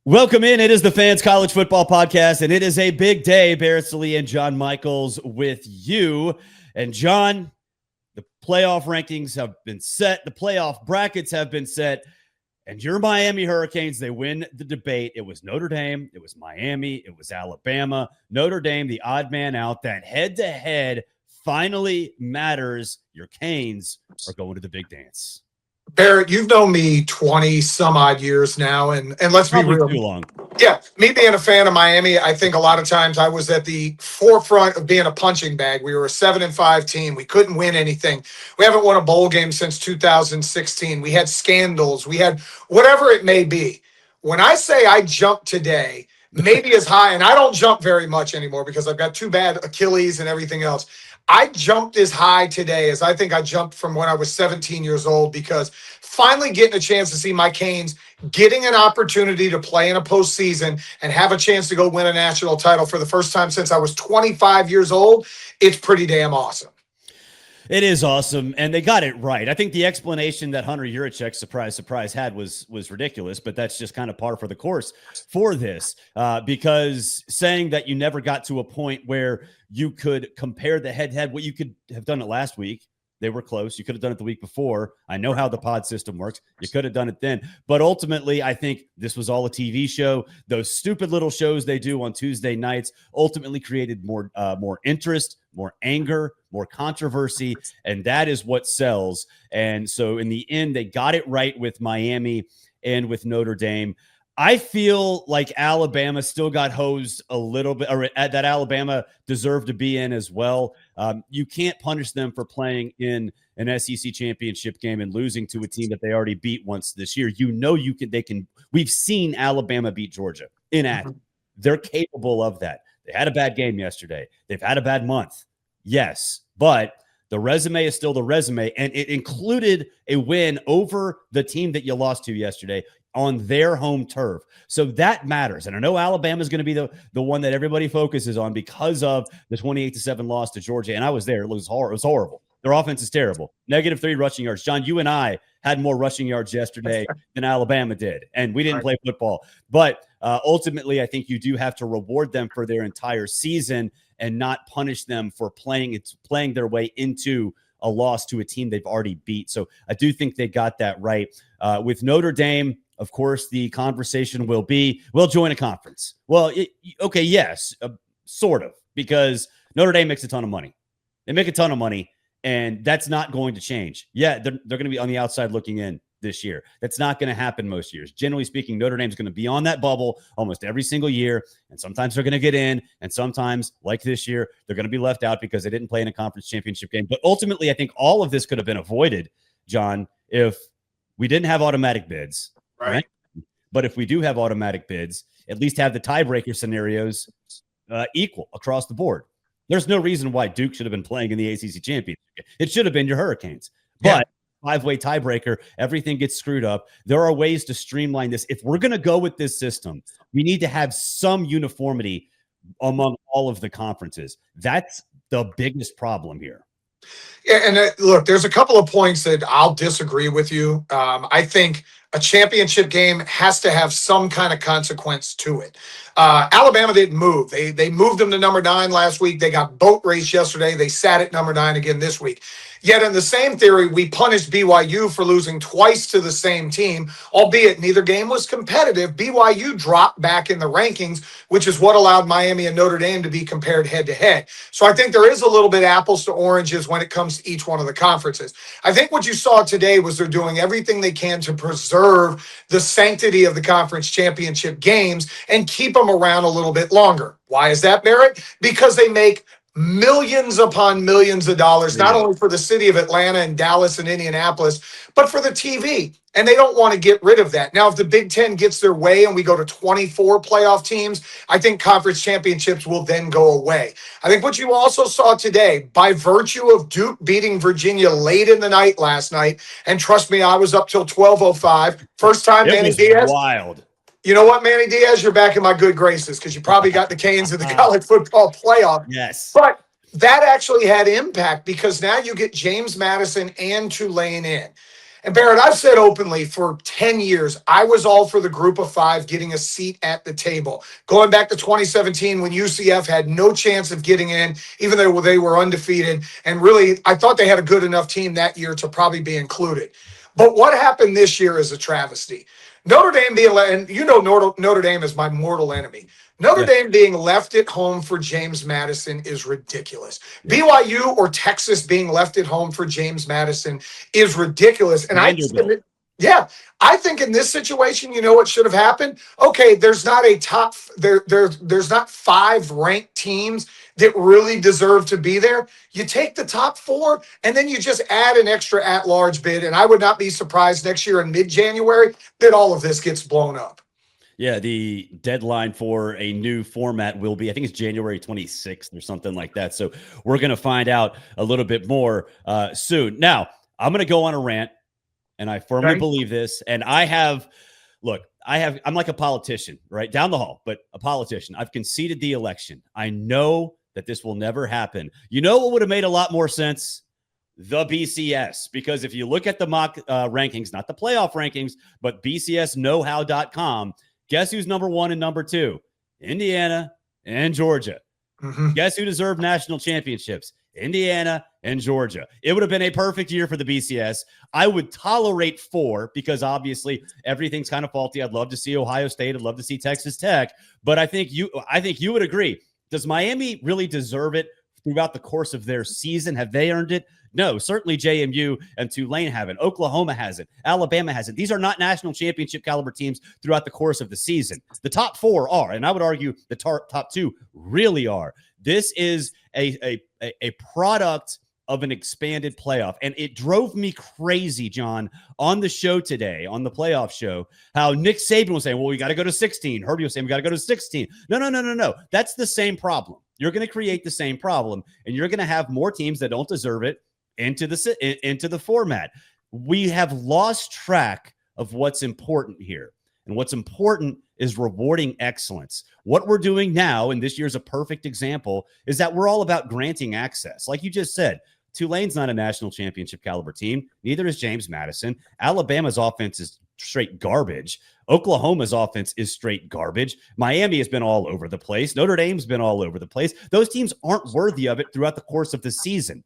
Welcome in. It is the Fans College Football Podcast, and it is a big day. Barrett, Sallee, and John Michaels with you. And John, the playoff rankings have been set. The playoff brackets have been set. And your Miami Hurricanes, they win the debate. It was Notre Dame. It was Miami. It was Alabama. Notre Dame, the odd man out. That head-to-head finally matters. Your Canes are going to the big dance. Barrett, you've known me 20 some odd years now, and let's Probably be real. too long. Yeah, me being a fan of Miami, I think a lot of times I was at the forefront of being a punching bag. We were a 7-5 team. We couldn't win anything. We haven't won a bowl game since 2016. We had scandals. We had whatever it may be. When I say I jumped today, maybe as high, and I don't jump very much anymore because I've got two bad Achilles and everything else. I jumped as high today as I think I jumped from when I was 17 years old, because finally getting a chance to see my Canes getting an opportunity to play in a postseason and have a chance to go win a national title for the first time since I was 25 years old, it's pretty damn awesome. It is awesome, and they got it right. I think the explanation that Hunter Yurachek, surprise, had was ridiculous, but that's just kind of par for the course for this, because saying that you never got to a point where you could compare the head-to-head, what you could have done it last week. They were close. You could have done it the week before. I know how the pod system works. You could have done it then. But ultimately, I think this was all a TV show. Those stupid little shows they do on Tuesday nights ultimately created more interest, more anger, more controversy, and that is what sells. And so in the end, they got it right with Miami and with Notre Dame. I feel like Alabama still got hosed a little bit, or that Alabama deserved to be in as well. You can't punish them for playing in an SEC championship game and losing to a team that they already beat once this year. You know, they can. We've seen Alabama beat Georgia in Athens. They're capable of that. They had a bad game yesterday. They've had a bad month. Yes, but the resume is still the resume, and it included a win over the team that you lost to yesterday on their home turf. So that matters. And I know Alabama is going to be the one that everybody focuses on because of the 28-7 loss to Georgia. And I was there. It was horrible. Their offense is terrible. -3 rushing yards. John, you and I had more rushing yards yesterday than Alabama did, and we didn't play football. But ultimately, I think you do have to reward them for their entire season and not punish them for playing their way into a loss to a team they've already beat. So I do think they got that right. With Notre Dame, of course, the conversation will be, we'll join a conference. Well, okay, yes, sort of, because Notre Dame makes a ton of money. They make a ton of money, and that's not going to change. Yeah, they're going to be on the outside looking in this year. That's not going to happen most years. Generally speaking, Notre Dame's going to be on that bubble almost every single year, and sometimes they're going to get in, and sometimes, like this year, they're going to be left out because they didn't play in a conference championship game. But ultimately, I think all of this could have been avoided, John, if we didn't have automatic bids. Right. But if we do have automatic bids, at least have the tiebreaker scenarios equal across the board. There's no reason why Duke should have been playing in the ACC championship. It should have been your Hurricanes. But five-way tiebreaker, everything gets screwed up. There are ways to streamline this. If we're going to go with this system, we need to have some uniformity among all of the conferences. That's the biggest problem here. Yeah, and look, there's a couple of points that I'll disagree with you. I think a championship game has to have some kind of consequence to it. Alabama didn't move. They moved them to number 9 last week. They got boat race yesterday. They sat at number 9 again this week. Yet in the same theory, we punished BYU for losing twice to the same team, albeit neither game was competitive. BYU dropped back in the rankings, which is what allowed Miami and Notre Dame to be compared head-to-head. So I think there is a little bit apples to oranges when it comes to each one of the conferences. I think what you saw today was they're doing everything they can to preserve the sanctity of the conference championship games and keep them around a little bit longer. Why is that, Barrett? Because they make millions upon millions of dollars, not only for the city of Atlanta and Dallas and Indianapolis, but for the TV. And they don't want to get rid of that. Now, if the Big Ten gets their way and we go to 24 playoff teams, I think conference championships will then go away. I think what you also saw today, by virtue of Duke beating Virginia late in the night last night, and trust me, I was up till 12:05. First time, Manny Diaz. Wild. You know what, Manny Diaz? You're back in my good graces because you probably got the Canes in the college football playoff. Yes. But that actually had impact because now you get James Madison and Tulane in. And Barrett, I've said openly for 10 years, I was all for the group of five getting a seat at the table. Going back to 2017 when UCF had no chance of getting in, even though they were undefeated. And really, I thought they had a good enough team that year to probably be included. But what happened this year is a travesty. Notre Dame being, and you know Notre Dame is my mortal enemy. Notre Dame being left at home for James Madison is ridiculous. BYU or Texas being left at home for James Madison is ridiculous. And I think in this situation, you know what should have happened? Okay, there's not a top there's not five ranked teams that really deserve to be there. You take the top four and then you just add an extra at-large bid. And I would not be surprised next year in mid-January that all of this gets blown up. Yeah, the deadline for a new format will be, I think it's January 26th or something like that. So we're going to find out a little bit more soon. Now, I'm going to go on a rant, and I firmly believe this. And I'm like a politician, right? Down the hall, but a politician. I've conceded the election. I know that this will never happen. You know what would have made a lot more sense? The BCS, because if you look at the mock rankings, not the playoff rankings, but BCSknowhow.com, guess who's number one and number two? Indiana and Georgia. Mm-hmm. Guess who deserved national championships? Indiana and Georgia. It would have been a perfect year for the BCS. I would tolerate 4 because obviously everything's kind of faulty. I'd love to see Ohio State. I'd love to see Texas Tech. But I think you would agree. Does Miami really deserve it throughout the course of their season? Have they earned it? No, certainly JMU and Tulane haven't. Oklahoma hasn't. Alabama hasn't. These are not national championship caliber teams throughout the course of the season. The top 4 are, and I would argue the top 2 really are. This is a product of an expanded playoff. And it drove me crazy, John, on the show today, on the playoff show, how Nick Saban was saying, well, we got to go to 16. Herbie was saying, we got to go to 16. No. That's the same problem. You're going to create the same problem, and you're going to have more teams that don't deserve it into the format. We have lost track of what's important here. And what's important is rewarding excellence. What we're doing now, and this year's a perfect example, is that we're all about granting access. Like you just said, Tulane's not a national championship caliber team. Neither is James Madison. Alabama's offense is straight garbage. Oklahoma's offense is straight garbage. Miami has been all over the place. Notre Dame's been all over the place. Those teams aren't worthy of it throughout the course of the season.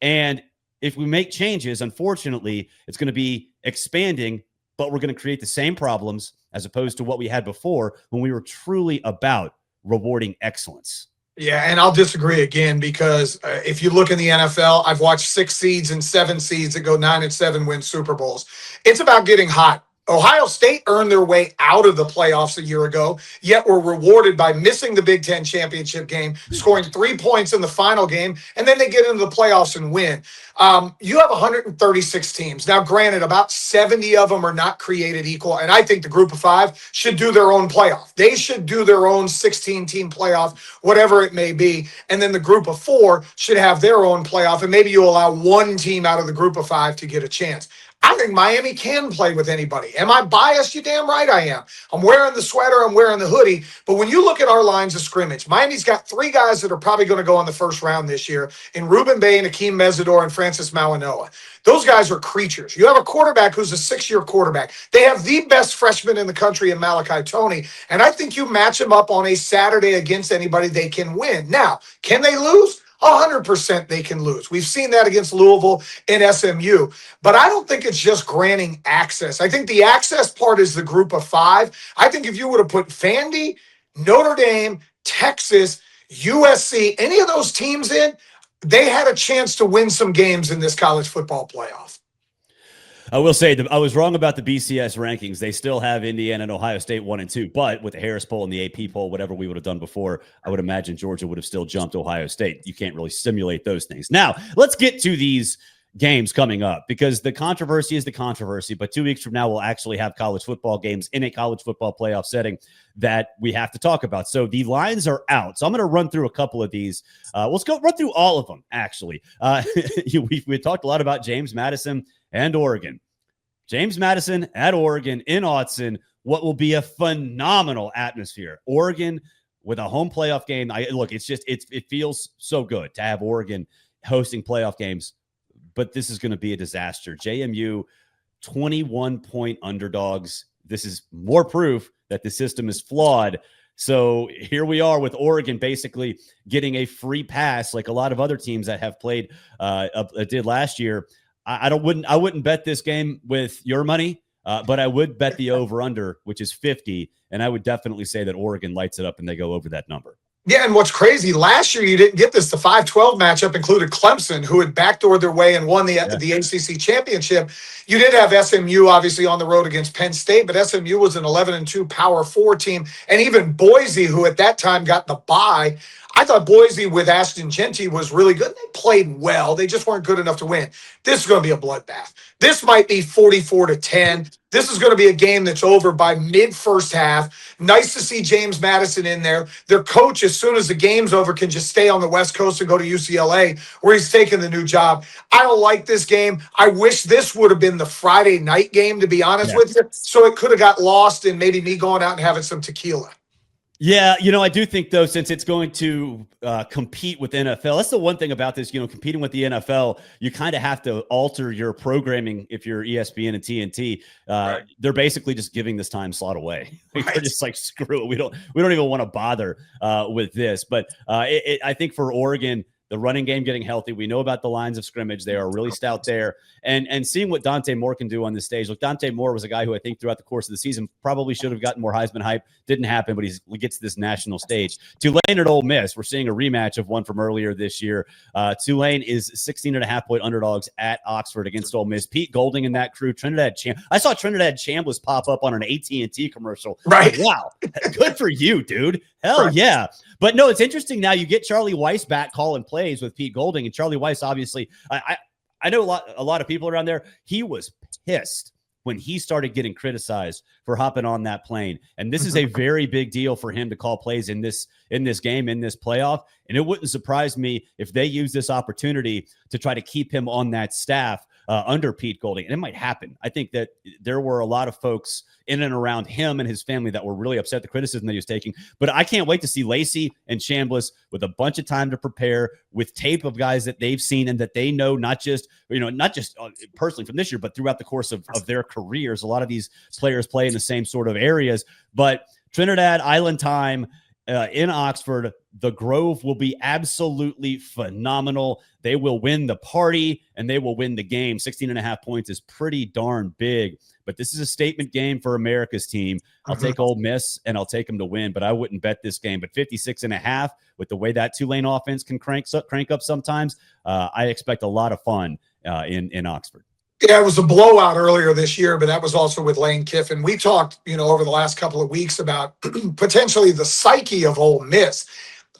And if we make changes, unfortunately, it's going to be expanding, but we're going to create the same problems as opposed to what we had before when we were truly about rewarding excellence. Yeah, and I'll disagree again because if you look in the NFL, I've watched 6 seeds and 7 seeds that go 9-7 win Super Bowls. It's about getting hot. Ohio State earned their way out of the playoffs a year ago, yet were rewarded by missing the Big Ten championship game, scoring 3 points in the final game, and then they get into the playoffs and win. You have 136 teams. Now, granted, about 70 of them are not created equal, and I think the group of 5 should do their own playoff. They should do their own 16-team playoff, whatever it may be, and then the group of 4 should have their own playoff, and maybe you allow one team out of the group of 5 to get a chance. I think Miami can play with anybody. Am I biased? You damn right I am. I'm wearing the sweater. I'm wearing the hoodie. But when you look at our lines of scrimmage, Miami's got 3 guys that are probably going to go in the first round this year in Ruben Bay and Akeem Mesidor and Francis Malinois. Those guys are creatures. You have a quarterback who's a 6-year quarterback. They have the best freshman in the country in Malachi Toney. And I think you match them up on a Saturday against anybody, they can win. Now, can they lose? 100% they can lose. We've seen that against Louisville and SMU. But I don't think it's just granting access. I think the access part is the group of 5. I think if you would have put Vandy, Notre Dame, Texas, USC, any of those teams in, they had a chance to win some games in this college football playoff. I will say that I was wrong about the BCS rankings. They still have Indiana and Ohio State 1 and 2, but with the Harris poll and the AP poll, whatever we would have done before, I would imagine Georgia would have still jumped Ohio State. You can't really simulate those things. Now, let's get to these games coming up because the controversy is the controversy, but 2 weeks from now, we'll actually have college football games in a college football playoff setting that we have to talk about. So the lines are out. So I'm going to run through a couple of these. Let's go run through all of them, actually. We talked a lot about James Madison and Oregon. James Madison at Oregon in Autzen, what will be a phenomenal atmosphere. Oregon with a home playoff game. It feels so good to have Oregon hosting playoff games, but this is going to be a disaster. JMU 21-point underdogs. This is more proof that the system is flawed. So here we are with Oregon basically getting a free pass, like a lot of other teams that have played did last year. I wouldn't bet this game with your money, but I would bet the over/under, which is 50, and I would definitely say that Oregon lights it up and they go over that number. Yeah, and what's crazy, last year you didn't get this. The 5-12 matchup included Clemson, who had backdoored their way and won the ACC championship. You did have SMU, obviously, on the road against Penn State, but SMU was an 11-2 Power 4 team. And even Boise, who at that time got the bye, I thought Boise with Ashton Genty was really good. They played well. They just weren't good enough to win. This is going to be a bloodbath. This might be 44-10. This is going to be a game that's over by mid-first half. Nice to see James Madison in there. Their coach, as soon as the game's over, can just stay on the West Coast and go to UCLA, where he's taking the new job. I don't like this game. I wish this would have been the Friday night game, to be honest with you, so it could have got lost in maybe me going out and having some tequila. Yeah, I do think, though, since it's going to compete with NFL, that's the one thing about this, competing with the NFL, you kind of have to alter your programming if you're ESPN and TNT. Right. They're basically just giving this time slot away. Right. They're just like, screw it. We don't even want to bother with this. But I think for Oregon, the running game getting healthy. We know about the lines of scrimmage. They are really stout there. And seeing what Dante Moore can do on this stage. Look, Dante Moore was a guy who I think throughout the course of the season probably should have gotten more Heisman hype. Didn't happen, but he gets this national stage. Tulane at Ole Miss. We're seeing a rematch of one from earlier this year. Tulane is 16.5-point underdogs at Oxford against Ole Miss. Pete Golding and that crew. I saw Trinidad Chambliss pop up on an AT&T commercial. Right. Wow. Good for you, dude. Hell yeah. But no, it's interesting now. You get Charlie Weiss back calling plays with Pete Golding, and Charlie Weiss, obviously, I know a lot of people around there. He was pissed when he started getting criticized for hopping on that plane. And this is a very big deal for him to call plays in this game, in this playoff. And it wouldn't surprise me if they use this opportunity to try to keep him on that staff under Pete Golding. And it might happen. I think that there were a lot of folks in and around him and his family that were really upset at the criticism that he was taking. But I can't wait to see Lacey and Chambliss with a bunch of time to prepare, with tape of guys that they've seen and that they know, not just personally from this year, but throughout the course of their careers. A lot of these players play in the same sort of areas. But Trinidad Island time in Oxford, the Grove will be absolutely phenomenal. They will win the party and they will win the game. 16.5 points is pretty darn big, but this is a statement game for America's team. I'll take Ole Miss and I'll take them to win, but I wouldn't bet this game. But 56.5, with the way that Tulane offense can crank up sometimes, I expect a lot of fun in Oxford. Yeah, it was a blowout earlier this year, but that was also with Lane Kiffin. We talked, over the last couple of weeks about potentially the psyche of Ole Miss.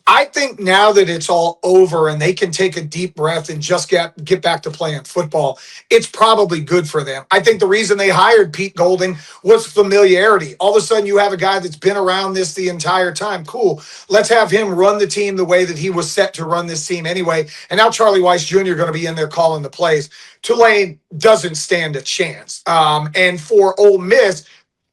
I think now that it's all over and they can take a deep breath and just get back to playing football, it's probably good for them. I think the reason they hired Pete Golding was familiarity. All of a sudden you have a guy that's been around this the entire time. Cool. Let's have him run the team the way that he was set to run this team anyway. And now Charlie Weiss Jr. going to be in there calling the plays. Tulane doesn't stand a chance. And for Ole Miss,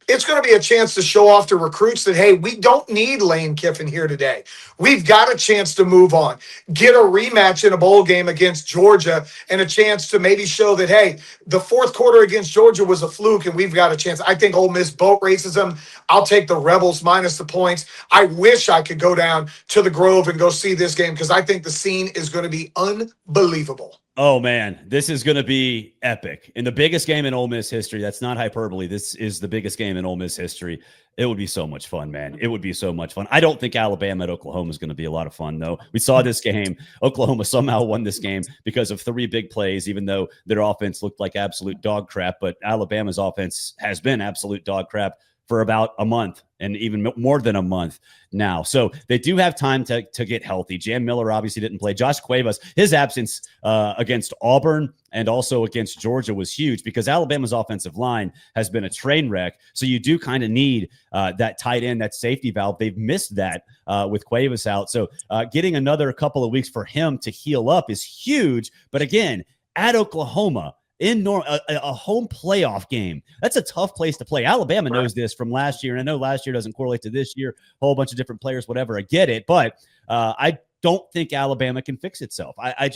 it's going to be a chance to show off to recruits that, hey, we don't need Lane Kiffin here today. We've got a chance to move on, get a rematch in a bowl game against Georgia, and a chance to maybe show that, hey, the fourth quarter against Georgia was a fluke and we've got a chance. I think Ole Miss boat races them. I'll take the Rebels minus the points. I wish I could go down to the Grove and go see this game because I think the scene is going to be unbelievable. Oh, man, this is going to be epic. In the biggest game in Ole Miss history, that's not hyperbole. This is the biggest game in Ole Miss history. It would be so much fun, man. It would be so much fun. I don't think Alabama at Oklahoma is going to be a lot of fun, though. We saw this game. Oklahoma somehow won this game because of 3 big plays, even though their offense looked like absolute dog crap. But Alabama's offense has been absolute dog crap for about a month and even more than a month now. So they do have time to get healthy. Jam Miller obviously didn't play. Josh Cuevas, his absence against Auburn and also against Georgia was huge because Alabama's offensive line has been a train wreck. So you do kind of need that tight end, that safety valve. They've missed that with Cuevas out. So getting another couple of weeks for him to heal up is huge. But again, at Oklahoma, in a home playoff game, that's a tough place to play. Alabama knows this from last year, and I know last year doesn't correlate to this year. A whole bunch of different players, whatever. I get it, but I don't think Alabama can fix itself. I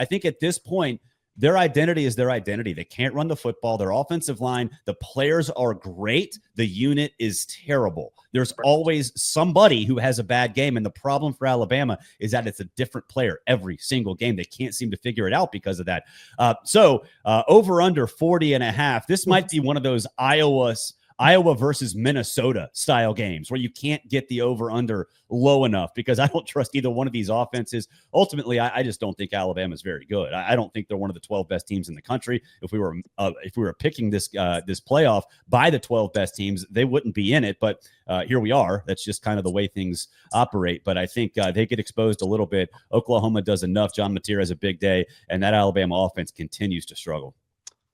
think at this point, Their identity is their identity. They can't run the football. Their offensive line, the players are great. The unit is terrible. There's always somebody who has a bad game. And the problem for Alabama is that it's a different player every single game. They can't seem to figure it out because of that. So over under 40.5. This might be one of those Iowa versus Minnesota style games where you can't get the over under low enough, because I don't trust either one of these offenses. Ultimately, I just don't think Alabama is very good. I don't think they're one of the 12 best teams in the country. If we were picking this playoff by the 12 best teams, they wouldn't be in it. But here we are. That's just kind of the way things operate. But I think they get exposed a little bit. Oklahoma does enough. John Mateer has a big day, and that Alabama offense continues to struggle.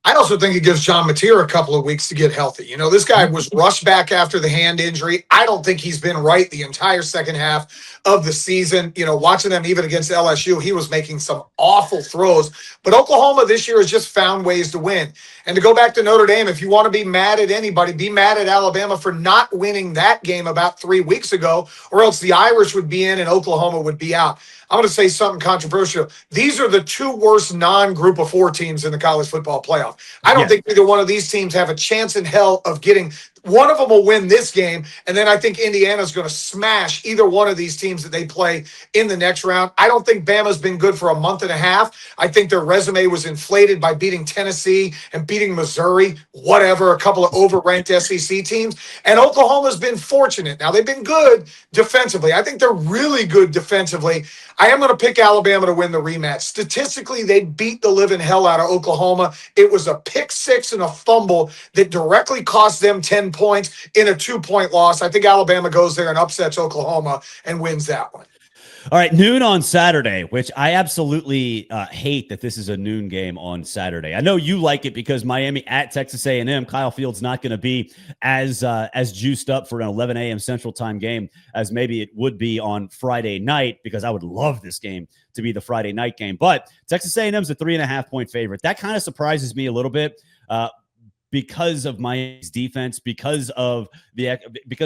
I also think it gives John Mateer a couple of weeks to get healthy. You know, this guy was rushed back after the hand injury. I don't think he's been right the entire second half of the season. You know, watching them even against LSU, he was making some awful throws. But Oklahoma this year has just found ways to win. And to go back to Notre Dame, if you want to be mad at anybody, be mad at Alabama for not winning that game about 3 weeks ago, or else the Irish would be in and Oklahoma would be out. I'm going to say something controversial. These are the two worst non-group of four teams in the college football playoff. I don't think either one of these teams have a chance in hell of getting. One of them will win this game, and then I think Indiana's going to smash either one of these teams that they play in the next round. I don't think Bama's been good for a month and a half. I think their resume was inflated by beating Tennessee and beating Missouri, whatever, a couple of overranked SEC teams. And Oklahoma's been fortunate. Now, they've been good defensively. I think they're really good defensively. I am going to pick Alabama to win the rematch. Statistically, they beat the living hell out of Oklahoma. It was a pick six and a fumble that directly cost them 10 points in a 2-point loss. I think Alabama goes there and upsets Oklahoma and wins that one. All right, noon on Saturday, which I absolutely hate that this is a noon game on Saturday. I know you like it because Miami at Texas A&M. Kyle Field's not going to be as juiced up for an 11 a.m. Central Time game as maybe it would be on Friday night, because I would love this game to be the Friday night game. But Texas A&M's a 3.5-point favorite. That kind of surprises me a little bit. Because of Miami's defense, because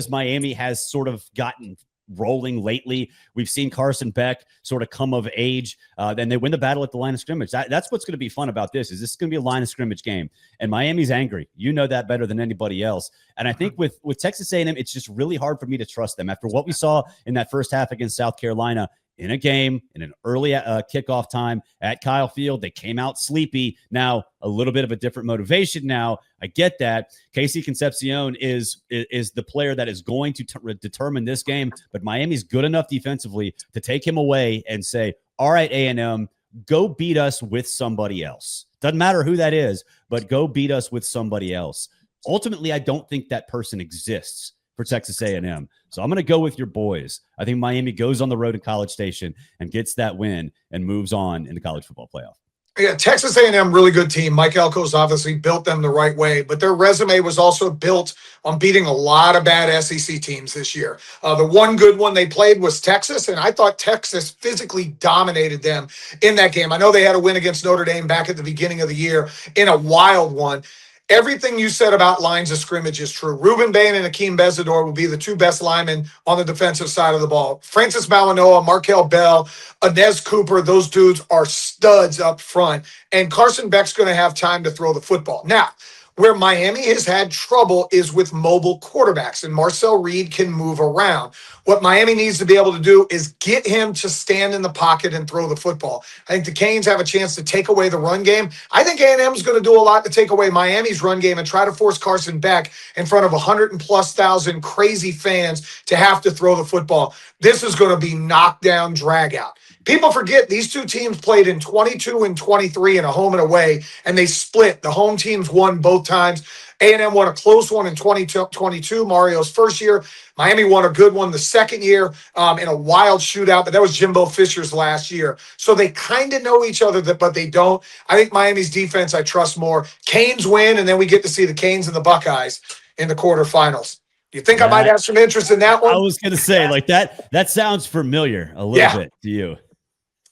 Miami has sort of gotten rolling lately. We've seen Carson Beck sort of come of age. Then they win the battle at the line of scrimmage. That's what's going to be fun about this. Is this going to be a line of scrimmage game? And Miami's angry. You know that better than anybody else. And I think with Texas A&M, it's just really hard for me to trust them after what we saw in that first half against South Carolina. In a game, in an early kickoff time at Kyle Field. They came out sleepy. Now, a little bit of a different motivation now. I get that. Casey Concepcion is the player that is going to determine this game, but Miami's good enough defensively to take him away and say, all right, A&M, go beat us with somebody else. Doesn't matter who that is, but go beat us with somebody else. Ultimately, I don't think that person exists for Texas A&M. So I'm going to go with your boys. I think Miami goes on the road in College Station and gets that win and moves on in the college football playoff. Yeah, Texas A&M, really good team. Mike Elko's obviously built them the right way, but their resume was also built on beating a lot of bad SEC teams this year. The one good one they played was Texas, and I thought Texas physically dominated them in that game. I know they had a win against Notre Dame back at the beginning of the year in a wild one. Everything you said about lines of scrimmage is true. Ruben Bain and Akeem Bezador will be the two best linemen on the defensive side of the ball. Francis Mauanoa, Markel Bell, Inez Cooper, those dudes are studs up front. And Carson Beck's going to have time to throw the football. Now, where Miami has had trouble is with mobile quarterbacks, and Marcel Reed can move around. What Miami needs to be able to do is get him to stand in the pocket and throw the football. I think the Canes have a chance to take away the run game. I think A&M is going to do a lot to take away Miami's run game and try to force Carson Beck in front of 100,000+ crazy fans to have to throw the football. This is going to be knockdown, drag out. People forget these two teams played in 22 and 23 in a home and away, and they split. The home teams won both times. A&M won a close one in 2022, Mario's first year. Miami won a good one the second year in a wild shootout, but that was Jimbo Fisher's last year. So they kind of know each other, but they don't. I think Miami's defense I trust more. Canes win, and then we get to see the Canes and the Buckeyes in the quarterfinals. You think I might have some interest in that one? I was going to say, like that sounds familiar a little bit to you.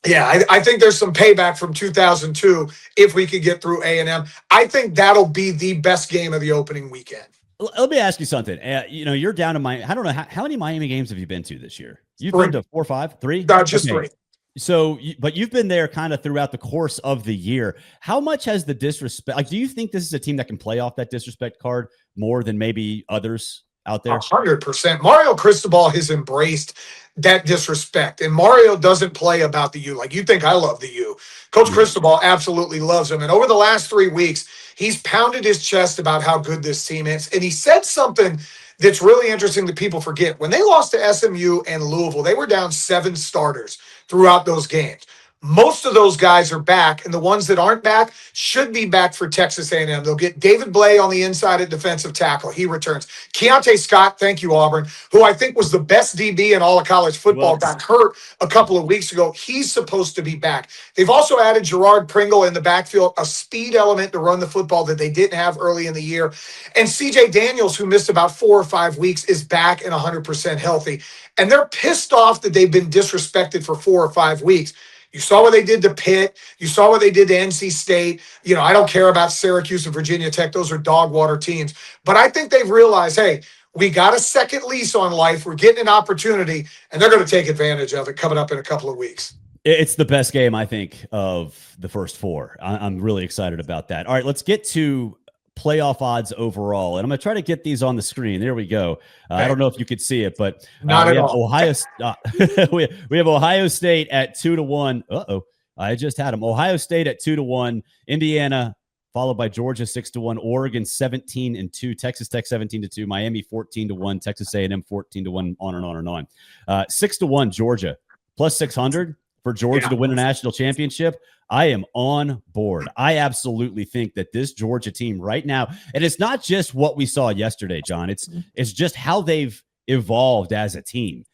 Yeah, I think there's some payback from 2002 if we could get through A&M. I think that'll be the best game of the opening weekend. Let me ask you something. You're down to Miami. I don't know how many Miami games have you been to this year? You've been to 4 or 5, 3? Just 3. So, but you've been there kind of throughout the course of the year. How much has the disrespect? Like, do you think this is a team that can play off that disrespect card more than maybe others out there? 100%. Mario Cristobal has embraced that disrespect, and Mario doesn't play about the U. Like, you think I love the U. Coach Cristobal absolutely loves him. And over the last 3 weeks, he's pounded his chest about how good this team is. And he said something that's really interesting that people forget. When they lost to SMU and Louisville, they were down 7 starters throughout those games. Most of those guys are back, and the ones that aren't back should be back for Texas A&M. They'll get David Blay on the inside at defensive tackle. He returns. Keontae Scott, thank you, Auburn, who I think was the best DB in all of college football, got hurt a couple of weeks ago. He's supposed to be back. They've also added Gerard Pringle in the backfield, a speed element to run the football that they didn't have early in the year. And CJ Daniels, who missed about 4 or 5 weeks, is back and 100% healthy. And they're pissed off that they've been disrespected for 4 or 5 weeks. You saw what they did to Pitt. You saw what they did to NC State. I don't care about Syracuse and Virginia Tech. Those are dog water teams. But I think they've realized, hey, we got a second lease on life. We're getting an opportunity, and they're going to take advantage of it coming up in a couple of weeks. It's the best game, I think, of the first 4. I'm really excited about that. All right, let's get to playoff odds overall, and I'm going to try to get these on the screen. There we go. I don't know if you could see it, but not at all. We have Ohio State at 2-1. I just had them. Ohio State at 2-1. Indiana followed by Georgia 6-1. Oregon 17-2. Texas Tech 17-2. Miami 14-1. Texas A&M 14-1. On and on and on. 6-1 Georgia plus 600 for Georgia to win a national championship. I am on board. I absolutely think that this Georgia team right now, and it's not just what we saw yesterday, John. It's just how they've evolved as a team.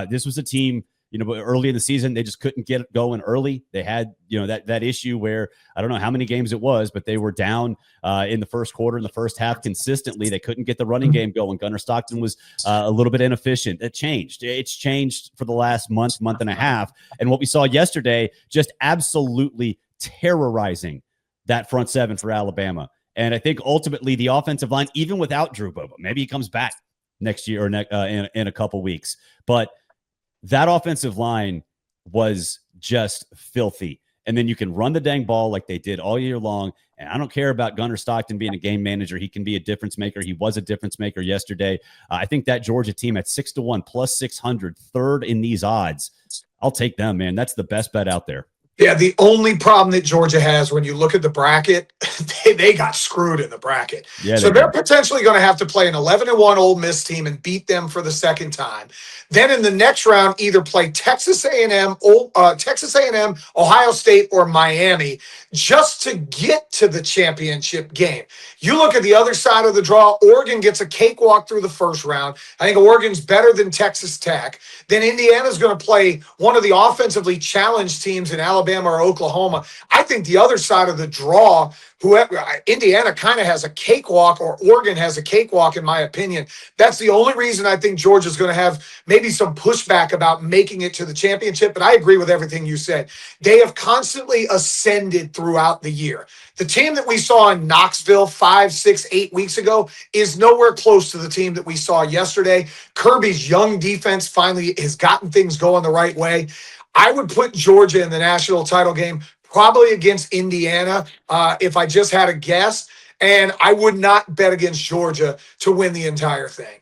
This was a team, early in the season, they just couldn't get it going early. They had, that issue where I don't know how many games it was, but they were down in the first quarter, in the first half consistently. They couldn't get the running game going. Gunnar Stockton was a little bit inefficient. It changed. It's changed for the last month and a half. And what we saw yesterday, just absolutely terrorizing that front 7 for Alabama. And I think ultimately the offensive line, even without Drew Bobo, maybe he comes back next year or in a couple weeks, but that offensive line was just filthy. And then you can run the dang ball like they did all year long. And I don't care about Gunnar Stockton being a game manager. He can be a difference maker. He was a difference maker yesterday. I think that Georgia team at 6-1 plus 600, third in these odds. I'll take them, man. That's the best bet out there. Yeah, the only problem that Georgia has when you look at the bracket, they got screwed in the bracket. Yeah, so they're potentially going to have to play an 11-1 Ole Miss team and beat them for the second time. Then in the next round, either play Texas A&M, Ohio State, or Miami just to get to the championship game. You look at the other side of the draw, Oregon gets a cakewalk through the first round. I think Oregon's better than Texas Tech. Then Indiana's going to play one of the offensively challenged teams in Alabama or Oklahoma. I think the other side of the draw, Indiana kind of has a cakewalk, or Oregon has a cakewalk, in my opinion. That's the only reason I think Georgia's going to have maybe some pushback about making it to the championship. But I agree with everything you said. They have constantly ascended throughout the year. The team that we saw in Knoxville 5, 6, 8 weeks ago is nowhere close to the team that we saw yesterday. Kirby's young defense finally has gotten things going the right way. I would put Georgia in the national title game, probably against Indiana, if I just had a guess. And I would not bet against Georgia to win the entire thing.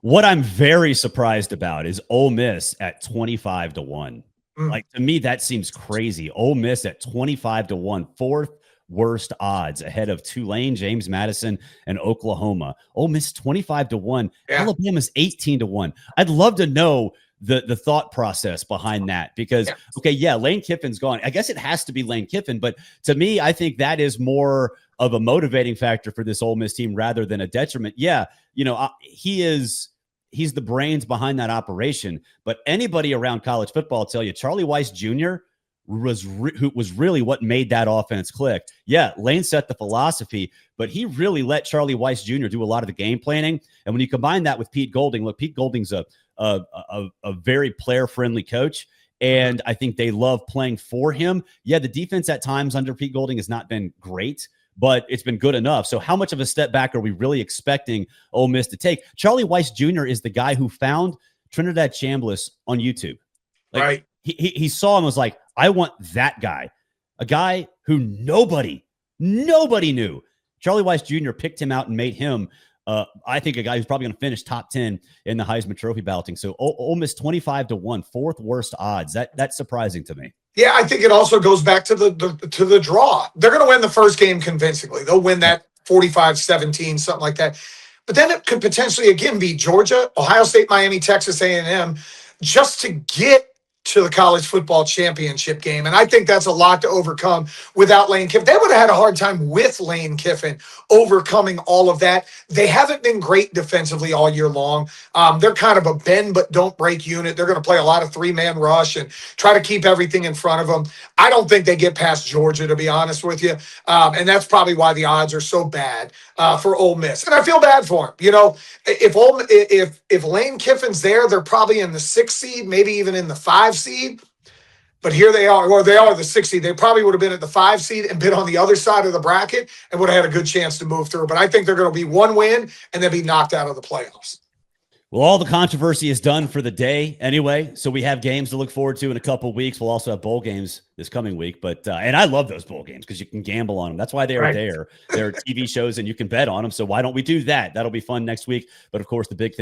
What I'm very surprised about is Ole Miss at 25-1. Like, to me, that seems crazy. Ole Miss at 25-1, fourth worst odds, ahead of Tulane, James Madison, and Oklahoma. Ole Miss 25-1. Yeah. Alabama's 18-1. I'd love to know the thought process behind that, because Lane Kiffin's gone. I guess it has to be Lane Kiffin, but to me, I think that is more of a motivating factor for this Ole Miss team rather than a detriment. Yeah, he's the brains behind that operation, but anybody around college football will tell you Charlie Weiss Jr. who was really what made that offense click. Yeah, Lane set the philosophy, but he really let Charlie Weiss Jr. do a lot of the game planning. And when you combine that with Pete Golding, look, Pete Golding's a very player-friendly coach, and I think they love playing for him. Yeah, the defense at times under Pete Golding has not been great, but it's been good enough. So how much of a step back are we really expecting Ole Miss to take? Charlie Weiss Jr. is the guy who found Trinidad Chambliss on YouTube. Right. He saw him and was like, I want that guy, a guy who nobody knew. Charlie Weiss Jr. picked him out and made him, I think, a guy who's probably going to finish top 10 in the Heisman Trophy balloting. So Ole Miss 25-1, fourth worst odds. That's surprising to me. Yeah, I think it also goes back to the draw. They're going to win the first game convincingly. They'll win that 45-17, something like that. But then it could potentially again be Georgia, Ohio State, Miami, Texas A&M, just to get to the college football championship game. And I think that's a lot to overcome without Lane Kiffin. They would have had a hard time with Lane Kiffin overcoming all of that. They haven't been great defensively all year long. They're kind of a bend but don't break unit. They're going to play a lot of three-man rush and try to keep everything in front of them. I don't think they get past Georgia, to be honest with you. And that's probably why the odds are so bad for Ole Miss. And I feel bad for him. You know, if Lane Kiffin's there, they're probably in the 6th seed, maybe even in the 5 seed. But here they are, or they are the 6 seed. They probably would have been at the 5 seed and been on the other side of the bracket and would have had a good chance to move through. But I think they're going to be one win and then be knocked out of the playoffs. Well, all the controversy is done for the day anyway, so we have games to look forward to in a couple of weeks. We'll also have bowl games this coming week, but and I love those bowl games because you can gamble on them. That's why they are there. They're TV shows and you can bet on them. So why don't we do that? That'll be fun next week. But of course, the big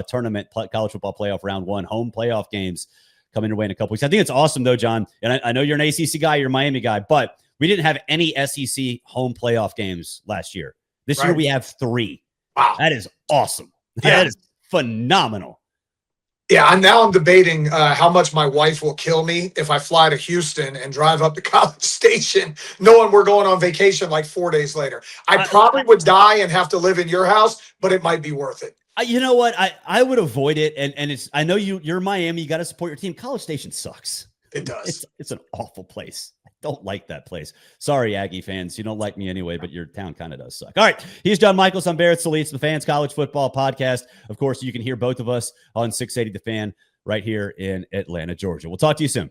tournament, college football playoff round 1, home playoff games coming your way in a couple weeks. I think it's awesome though, John. And I know you're an ACC guy, you're a Miami guy, but we didn't have any SEC home playoff games last year. This year we have 3. Wow, that is awesome. Yeah. That is phenomenal. Yeah, I'm debating how much my wife will kill me if I fly to Houston and drive up to College Station knowing we're going on vacation like 4 days later. I probably would die and have to live in your house, but it might be worth it. You know what? I would avoid it. And it's, I know you're Miami. You got to support your team. College Station sucks. It does. It's an awful place. I don't like that place. Sorry, Aggie fans. You don't like me anyway, but your town kind of does suck. All right. He's John Michaels. I'm Barrett Sallee. It's the Fans College Football Podcast. Of course, you can hear both of us on 680 The Fan right here in Atlanta, Georgia. We'll talk to you soon.